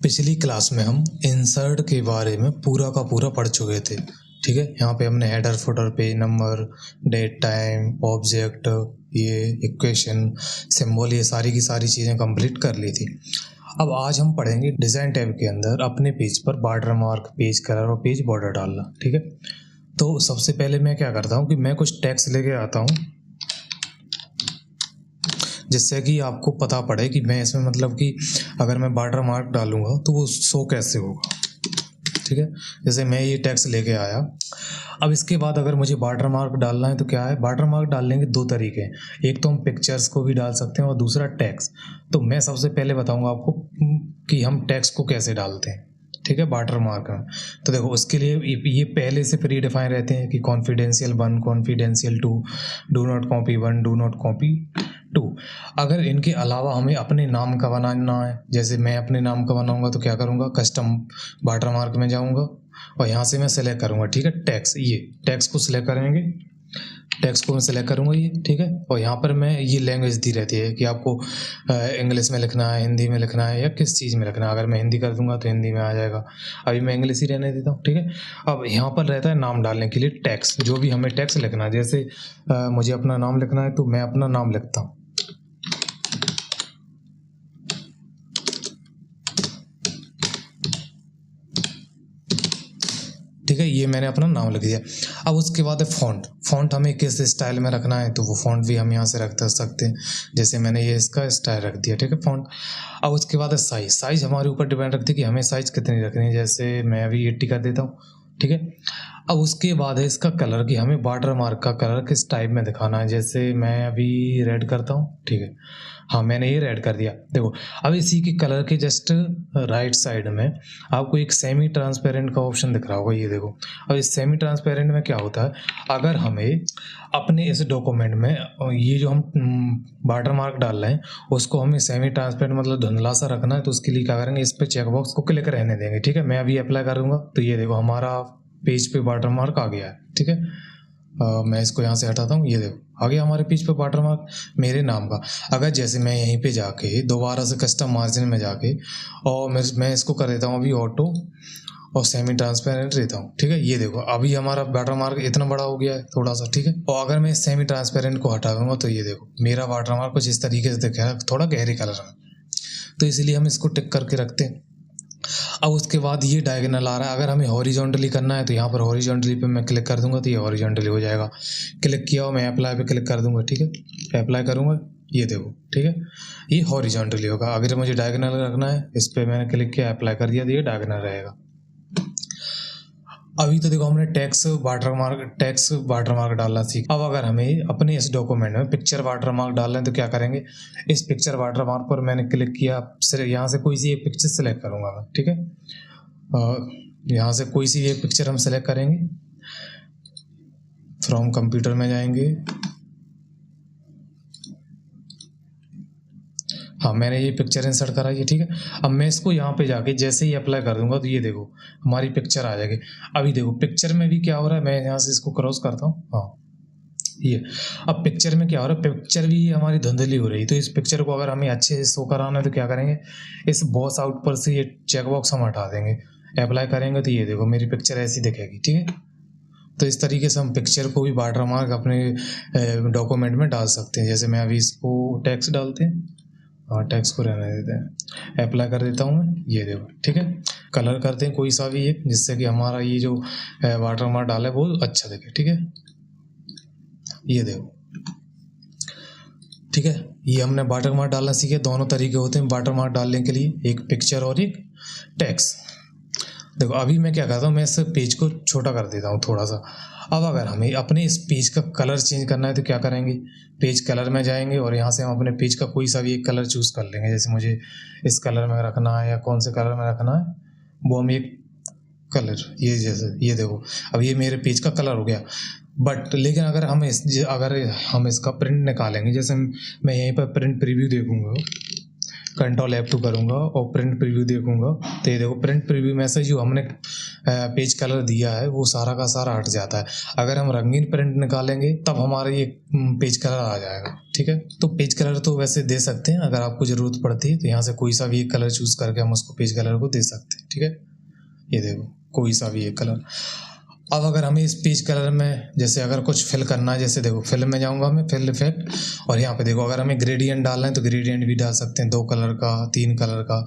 पिछली क्लास में हम इंसर्ट के बारे में पूरा का पूरा पढ़ चुके थे। ठीक है, यहाँ पे हमने header footer page number, date time, object, ये इक्वेशन, सिंबल, ये सारी की सारी चीज़ें कंप्लीट कर ली थी। अब आज हम पढ़ेंगे डिज़ाइन टैब के अंदर अपने पेज पर बॉर्डर मार्क, पेज कलर और पेज बॉर्डर डालना। ठीक है, तो सबसे पहले मैं क्या करता हूँ कि मैं कुछ टेक्स्ट लेके आता हूँ जिससे कि आपको पता पड़े कि मैं इसमें मतलब कि अगर मैं बॉर्डर मार्क डालूंगा तो वो शो कैसे होगा। ठीक है, जैसे मैं ये टेक्स्ट लेके आया। अब इसके बाद अगर मुझे बॉर्डर मार्क डालना है तो क्या है, बॉर्डर मार्क डालने के दो तरीके हैं। एक तो हम पिक्चर्स को भी डाल सकते हैं और दूसरा टेक्स्ट। तो मैं सबसे पहले बताऊंगा आपको कि हम टेक्स्ट को कैसे डालते हैं। ठीक है, बॉर्डर मार्क में तो देखो उसके लिए ये पहले से प्री डिफाइन रहते हैं कि confidential 1, confidential 2, do not copy 1, do not copy 2। अगर इनके अलावा हमें अपने नाम का बनाना है, जैसे मैं अपने नाम का बनाऊंगा तो क्या करूंगा, कस्टम बॉर्डर मार्क में जाऊंगा और यहाँ से मैं सेलेक्ट करूंगा। ठीक है, टेक्स्ट, ये टेक्स्ट को सिलेक्ट करेंगे, टेक्स्ट को मैं सेलेक्ट करूंगा ये। ठीक है, और यहाँ पर मैं ये लैंग्वेज दी रहती है कि आपको इंग्लिश में लिखना है, हिंदी में लिखना है या किस चीज़ में लिखना है। अगर मैं हिंदी कर दूंगा तो हिंदी में आ जाएगा, अभी मैं इंग्लिश ही रहने देता हूँ। ठीक है, अब यहाँ पर रहता है नाम डालने के लिए टेक्स्ट, जो भी हमें टेक्स्ट लिखना है। जैसे मुझे अपना नाम लिखना है तो मैं अपना नाम लिखता हूँ। ठीक है, ये मैंने अपना नाम लिख दिया। अब उसके बाद है फ़ॉन्ट। फ़ॉन्ट हमें किस स्टाइल में रखना है तो वो फ़ॉन्ट भी हम यहाँ से रख सकते हैं। जैसे मैंने ये इसका स्टाइल रख दिया। ठीक है, फ़ॉन्ट। अब उसके बाद है साइज़। साइज़ हमारे ऊपर डिपेंड रखती है कि हमें साइज़ कितनी रखनी है। जैसे मैं अभी 80 कर देता हूँ। ठीक है, अब उसके बाद है इसका कलर, कि हमें बॉर्डर मार्क का कलर किस टाइप में दिखाना है। जैसे मैं अभी रेड करता हूँ। ठीक है, हाँ मैंने ये रेड कर दिया। देखो अब इसी के कलर के जस्ट राइट साइड में आपको एक सेमी ट्रांसपेरेंट का ऑप्शन दिख रहा होगा, ये देखो। अब इस सेमी ट्रांसपेरेंट में क्या होता है, अगर हमें अपने इस डॉक्यूमेंट में ये जो हम बॉर्डर मार्क डाल रहे हैं उसको हमें सेमी ट्रांसपेरेंट मतलब धुंधला सा रखना है, तो उसके लिए क्या करेंगे, इस पे चेकबॉक्स को क्लिक रहने देंगे। ठीक है, मैं अभी अप्लाई करूँगा तो ये देखो हमारा पेज पे बॉर्डर मार्क आ गया है। ठीक है, मैं इसको यहाँ से हटाता हूँ, ये देखो आ गया हमारे पेज पे वाटर मार्क मेरे नाम का। अगर जैसे मैं यहीं पे जाके दोबारा से कस्टम मार्जिन में जाके और मैं इसको कर देता हूँ अभी ऑटो और सेमी ट्रांसपेरेंट रहता हूँ। ठीक है, ये देखो अभी हमारा वाटर मार्क इतना बड़ा हो गया है थोड़ा सा। ठीक है, और अगर मैं सेमी ट्रांसपेरेंट को हटा दूंगा तो ये देखो मेरा वाटर मार्क कुछ इस तरीके से दिखेगा, थोड़ा गहरे कलर में। तो इसलिए हम इसको टिक करके रखते हैं। अब उसके बाद ये डायगोनल आ रहा है, अगर हमें हॉरिजॉन्टली करना है तो यहाँ पर हॉरिजॉन्टली पे मैं क्लिक कर दूंगा तो ये हॉरिजॉन्टली हो जाएगा। क्लिक किया और मैं अप्लाई पे क्लिक कर दूंगा। ठीक है, अप्लाई करूंगा, ये देखो। ठीक है, ये हॉरिजॉन्टली होगा। अगर मुझे डायगोनल रखना है, इस पर मैंने क्लिक किया, अप्लाई कर दिया तो ये डायगोनल रहेगा। अभी तो देखो हमने टेक्स्ट वाटर मार्क डालना सीखा। अब अगर हमें अपने इस डॉक्यूमेंट में पिक्चर वाटर मार्क डालना है तो क्या करेंगे, इस पिक्चर वाटर मार्क पर मैंने क्लिक किया, यहाँ से कोई सी एक पिक्चर सेलेक्ट करूंगा मैं। ठीक है, यहाँ से कोई सी एक पिक्चर हम सेलेक्ट करेंगे, फ्रॉम कंप्यूटर में जाएंगे। हाँ मैंने ये पिक्चर इंसर्ट करा है। ठीक है, अब मैं इसको यहाँ पे जाके जैसे ही अप्लाई कर दूंगा तो ये देखो हमारी पिक्चर आ जाएगी। अभी देखो पिक्चर में भी क्या हो रहा है, मैं यहाँ से इसको क्रॉस करता हूँ। हाँ ये, अब पिक्चर में क्या हो रहा है, पिक्चर भी हमारी धुंधली हो रही है। तो इस पिक्चर को अगर हमें अच्छे से शो कराना है तो क्या करेंगे, इस बॉस आउट पर से ये चेकबॉक्स हम हटा देंगे, अप्लाई करेंगे तो ये देखो मेरी पिक्चर ऐसी दिखेगी। ठीक है, तो इस तरीके से हम पिक्चर को भी वाटर मार्क अपने डॉक्यूमेंट में डाल सकते हैं। जैसे मैं अभी इसको टेक्स्ट डालते हैं, हाँ टेक्स्ट को रहने देते हैं, अप्लाई कर देता हूँ मैं, ये देखो। ठीक है, कलर करते हैं कोई सा भी एक, जिससे कि हमारा ये जो वाटर मार्क डाला है वो अच्छा दिखे। ठीक है, ये देखो। ठीक है, ये हमने वाटर मार्क डालना सीखे। दोनों तरीके होते हैं वाटर मार्क डालने के लिए, एक पिक्चर और एक टेक्स्ट। देखो अभी मैं क्या करता हूँ, मैं इस पेज को छोटा कर देता हूँ थोड़ा सा। अब अगर हमें अपने इस पेज का कलर चेंज करना है तो क्या करेंगे, पेज कलर में जाएंगे और यहाँ से हम अपने पेज का कोई सा भी एक कलर चूज़ कर लेंगे। जैसे मुझे इस कलर में रखना है या कौन से कलर में रखना है, वो हम एक कलर, ये जैसे ये देखो अब ये मेरे पेज का कलर हो गया। बट लेकिन अगर हम इसका प्रिंट निकालेंगे, जैसे मैं यहीं पर प्रिंट प्रीव्यू देखूंगा, कंट्रोल F2 करूंगा और प्रिंट प्रीव्यू देखूंगा तो ये देखो प्रिंट प्रीव्यू में से जो हमने पेज कलर दिया है वो सारा का सारा हट जाता है। अगर हम रंगीन प्रिंट निकालेंगे तब हमारा ये पेज कलर आ जाएगा, ठीक है। तो पेज कलर तो वैसे दे सकते हैं, अगर आपको ज़रूरत पड़ती है तो यहाँ से कोई सा भी एक कलर चूज़ करके हम उसको पेज कलर को दे सकते हैं, ठीक है। ये देखो कोई सा भी एक कलर। अब अगर हमें इस पेज कलर में जैसे अगर कुछ फिल करना है, जैसे देखो फिल में जाऊंगा मैं, फिल इफेक्ट, और यहाँ पे देखो अगर हमें ग्रेडियंट डालना है तो ग्रेडियंट भी डाल सकते हैं, 2 कलर का, 3 कलर का,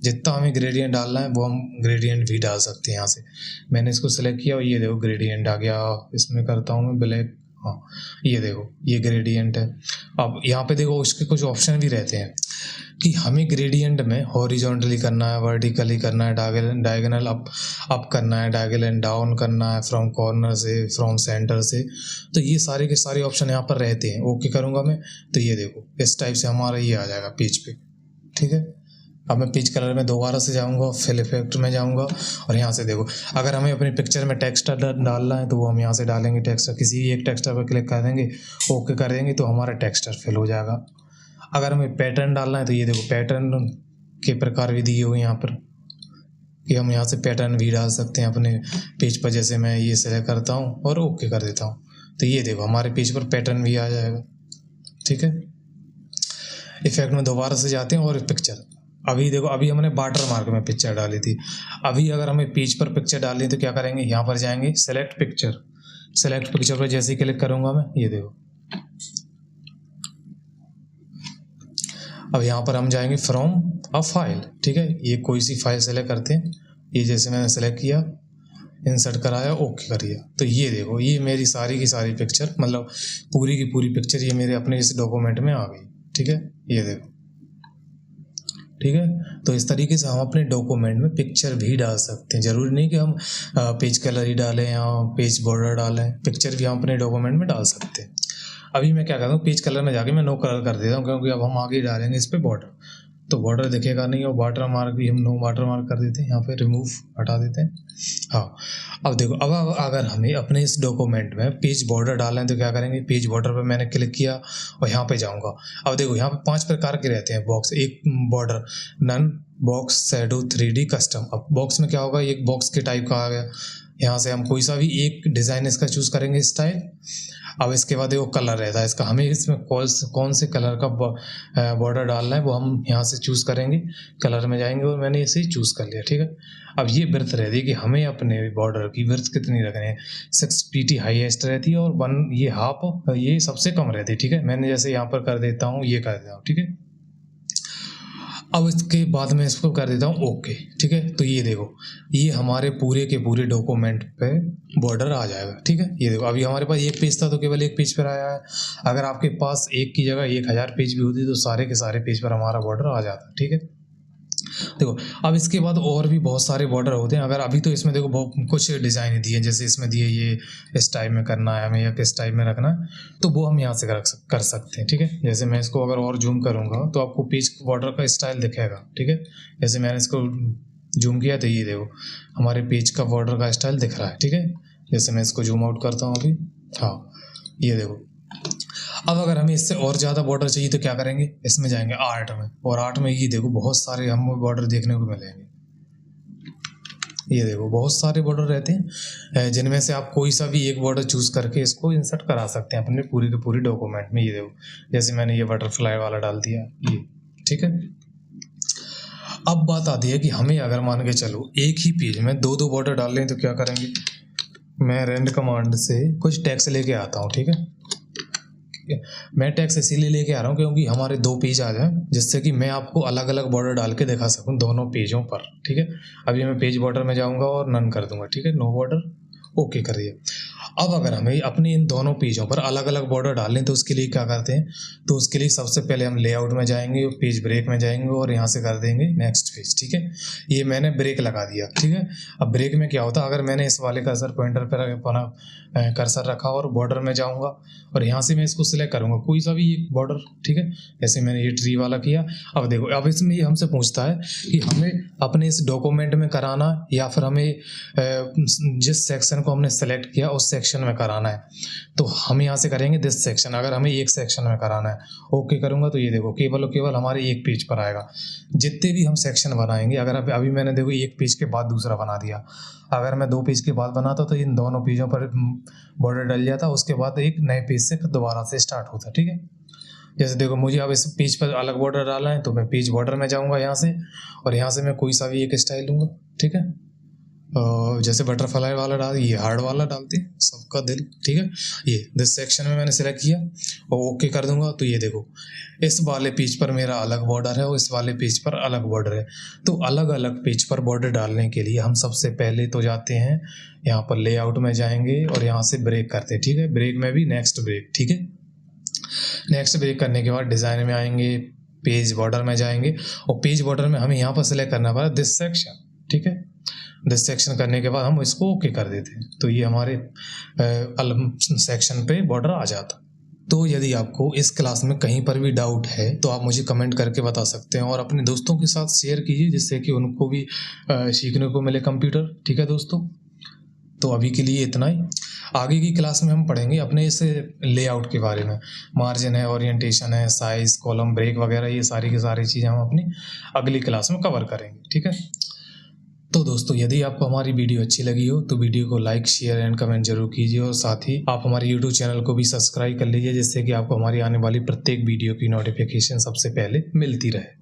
जितना हमें ग्रेडियंट डालना है वो हम ग्रेडियंट भी डाल सकते हैं। यहाँ से मैंने इसको सिलेक्ट किया और ये देखो ग्रेडियंट आ गया। इसमें करता हूँ मैं ब्लैक, हाँ ये देखो ये ग्रेडियंट है। अब यहाँ पे देखो उसके कुछ ऑप्शन भी रहते हैं कि हमें ग्रेडियंट में हॉरिजॉन्टली करना है, वर्टिकली करना है, डायगोनल अप करना है, डायगोनल डाउन करना है, फ्रॉम कॉर्नर से, फ्रॉम सेंटर से। तो ये सारे के सारे ऑप्शन यहाँ पर रहते हैं। ओके करूँगा मैं तो ये देखो इस टाइप से हमारा ये आ जाएगा पेज पे, ठीक है। अब मैं पेज कलर में दोबारा से जाऊंगा, फिल इफेक्ट में जाऊंगा और यहाँ से देखो अगर हमें अपनी पिक्चर में टेक्स्ट डालना है तो वो हम यहाँ से डालेंगे टेक्स्ट, किसी एक टेक्स्टर पर क्लिक कर देंगे, ओके कर देंगे तो हमारा टेक्स्टर फिल हो जाएगा। अगर हमें पैटर्न डालना है तो ये देखो पैटर्न के प्रकार भी दिए हुए यहाँ पर कि हम यहाँ से पैटर्न भी डाल सकते हैं अपने पेज पर। जैसे मैं ये सेलेक्ट करता हूँ और ओके कर देता हूँ तो ये देखो हमारे पेज पर पैटर्न भी आ जाएगा, ठीक है। इफेक्ट में दोबारा से जाते हैं और पिक्चर, अभी देखो अभी हमने वाटर मार्क में पिक्चर डाली थी। अभी अगर हमें पेज पर पिक्चर डालनी है तो क्या करेंगे, यहाँ पर जाएंगे सेलेक्ट पिक्चर, सेलेक्ट पिक्चर पर जैसे ही क्लिक करूँगा मैं, ये देखो अब यहाँ पर हम जाएंगे फ्रॉम अ फाइल, ठीक है। ये कोई सी फाइल सेलेक्ट करते हैं, ये जैसे मैंने सेलेक्ट किया, इंसर्ट कराया, ओके करिए तो ये देखो ये मेरी सारी की सारी पिक्चर, मतलब पूरी की पूरी पिक्चर ये मेरे अपने इस डॉक्यूमेंट में आ गई, ठीक है। ये देखो, ठीक है। तो इस तरीके से हम अपने डॉक्यूमेंट में पिक्चर भी डाल सकते हैं। ज़रूरी नहीं कि हम पेज कलर ही डालें या पेज बॉर्डर डालें, पिक्चर भी हम अपने डॉक्यूमेंट में डाल सकते हैं। अभी मैं क्या करता हूँ, पेज कलर में जाके मैं नो कलर कर देता हूँ, क्योंकि अब हम आगे डालेंगे इस पे बॉर्डर, तो बॉर्डर दिखेगा नहीं, और वाटर मार्क भी हम नो वाटर मार्क कर देते हैं, यहाँ पे रिमूव हटा देते हैं। हाँ अब देखो अब अगर हमें अपने इस डॉक्यूमेंट में पेज बॉर्डर डालना है तो क्या करेंगे, पेज बॉर्डर पर मैंने क्लिक किया और यहाँ पे जाऊँगा। अब देखो यहाँ पे 5 प्रकार के रहते हैं बॉक्स, एक border, none, box, shadow, 3D, custom. अब बॉक्स में क्या होगा, एक बॉक्स के टाइप का आ गया, यहाँ से हम कोई सा भी एक डिज़ाइन इसका चूज़ करेंगे, स्टाइल। अब इसके बाद देखो कलर रहता है इसका, हमें इसमें कौन से कलर का बॉर्डर डालना है वो हम यहाँ से चूज़ करेंगे, कलर में जाएंगे और मैंने इसे चूज़ कर लिया, ठीक है। अब ये विड्थ रहती है कि हमें अपने बॉर्डर की विड्थ कितनी रखनी है, 6 pt हाईएस्ट रहती है और 1 ये हाफ ये सबसे कम रहती है, ठीक है। मैंने जैसे यहाँ पर कर देता हूँ, ये कर देता हूँ, ठीक है। अब इसके बाद में इसको कर देता हूँ ओके, ठीक है। तो ये देखो ये हमारे पूरे के पूरे डॉक्यूमेंट पे बॉर्डर आ जाएगा, ठीक है। ये देखो अभी हमारे पास एक पेज था तो केवल एक पेज पर आया है, अगर आपके पास एक की जगह 1000 पेज भी होती तो सारे के सारे पेज पर हमारा बॉर्डर आ जाता, ठीक है। देखो अब इसके बाद और भी बहुत सारे बॉर्डर होते हैं। अगर अभी तो इसमें देखो बहुत कुछ डिज़ाइन दिए, जैसे इसमें दिए ये इस टाइप में करना है हमें या किस टाइप में रखना है, तो वो हम यहाँ से कर सकते हैं, ठीक है। जैसे मैं इसको अगर और जूम करूँगा तो आपको पेज बॉर्डर का स्टाइल दिखेगा, ठीक है। जैसे मैंने इसको जूम किया तो ये देखो हमारे पेज का बॉर्डर का स्टाइल दिख रहा है, ठीक है। जैसे मैं इसको जूम आउट करता हूँ अभी, हाँ ये देखो। अब अगर हमें इससे और ज़्यादा बॉर्डर चाहिए तो क्या करेंगे, इसमें जाएंगे आर्ट में, और आर्ट में ये देखो बहुत सारे हमें बॉर्डर देखने को मिलेंगे। ये देखो बहुत सारे बॉर्डर रहते हैं, जिनमें से आप कोई सा भी एक बॉर्डर चूज़ करके इसको इंसर्ट करा सकते हैं अपने पूरे के पूरे डॉक्यूमेंट में। ये देखो जैसे मैंने ये बटरफ्लाई वाला डाल दिया, ये ठीक है। अब बात आती है कि हमें अगर मान के चलो एक ही पेज में 2-2 बॉर्डर डाल लें तो क्या करेंगे, मैं रेंड कमांड से कुछ टेक्स्ट लेके आता हूँ, ठीक है। मैं टेक्स्ट इसीलिए लेके आ रहा हूँ क्योंकि हमारे 2 पेज आ जाए, जिससे कि मैं आपको अलग अलग बॉर्डर डाल के दिखा सकूँ दोनों पेजों पर, ठीक है। अभी मैं पेज बॉर्डर में जाऊँगा और नन कर दूंगा, ठीक है, नो बॉर्डर, ओके करिए। अब अगर हमें अपने इन दोनों पेजों पर अलग अलग बॉर्डर डालने तो उसके लिए क्या करते हैं, तो उसके लिए सबसे पहले हम लेआउट में जाएंगे, पेज ब्रेक में जाएंगे और यहाँ से कर देंगे नेक्स्ट पेज, ठीक है। ये मैंने ब्रेक लगा दिया, ठीक है। अब ब्रेक में क्या होता है, अगर मैंने इस वाले कर्सर पॉइंटर पर अपना कर्सर रखा और बॉर्डर में जाऊँगा और यहाँ से मैं इसको सिलेक्ट करूँगा कोई सा भी एक बॉर्डर, ठीक है। जैसे मैंने ये ट्री वाला किया। अब देखो अब इसमें ये हमसे पूछता है कि हमें अपने इस डॉक्यूमेंट में कराना या फिर हमें जिस सेक्शन सेक्शन को हमने सेलेक्ट किया उस सेक्शन में कराना है, तो हम यहाँ से करेंगे दिस सेक्शन। अगर हमें एक सेक्शन में कराना है, ओके करूँगा तो ये देखो केवल और केवल हमारे एक पेज पर आएगा। जितने भी हम सेक्शन बनाएंगे, अगर अभी मैंने देखो एक पेज के बाद दूसरा बना दिया, अगर मैं 2 पेज के बाद बनाता तो इन दोनों पेजों पर बॉर्डर डल जाता, उसके बाद एक नए पेज से फिर दोबारा से स्टार्ट होता। ठीक है, जैसे देखो मुझे अब इस पेज पर अलग बॉर्डर डालना है, तो मैं पेज बॉर्डर में जाऊंगा यहाँ से, और यहाँ से मैं कोई सा भी एक स्टाइल लूँगा। ठीक है, जैसे बटरफ्लाई वाला डाल, ये हार्ड वाला डालते हैं, सबका दिल। ठीक है, ये दिस सेक्शन में मैंने सेलेक्ट किया और ओके कर दूंगा, तो ये देखो इस वाले पेज पर मेरा अलग बॉर्डर है और इस वाले पेज पर अलग बॉर्डर है। तो अलग अलग पेज पर बॉर्डर डालने के लिए हम सबसे पहले तो जाते हैं यहाँ पर लेआउट में जाएंगे और यहाँ से ब्रेक करते हैं। ठीक है, ब्रेक में भी नेक्स्ट ब्रेक। ठीक है, नेक्स्ट ब्रेक करने के बाद डिज़ाइन में आएंगे, पेज बॉर्डर में जाएंगे और पेज बॉर्डर में हमें यहाँ पर सिलेक्ट करना पड़ा दिस सेक्शन। ठीक है, दिस सेक्शन करने के बाद हम इसको ओके कर देते हैं, तो ये हमारे सेक्शन पे बॉर्डर आ जाता। तो यदि आपको इस क्लास में कहीं पर भी डाउट है तो आप मुझे कमेंट करके बता सकते हैं और अपने दोस्तों के साथ शेयर कीजिए, जिससे कि उनको भी सीखने को मिले कंप्यूटर। ठीक है दोस्तों, तो अभी के लिए इतना ही। आगे की क्लास में हम पढ़ेंगे अपने इस लेआउट के बारे में, मार्जिन है, ओरिएंटेशन है, साइज, कॉलम ब्रेक वगैरह, ये सारी की सारी चीज़ें हम अपनी अगली क्लास में कवर करेंगे। ठीक है, तो दोस्तों यदि आपको हमारी वीडियो अच्छी लगी हो तो वीडियो को लाइक, शेयर एंड कमेंट जरूर कीजिए, और साथ ही आप हमारे यूट्यूब चैनल को भी सब्सक्राइब कर लीजिए, जिससे कि आपको हमारी आने वाली प्रत्येक वीडियो की नोटिफिकेशन सबसे पहले मिलती रहे।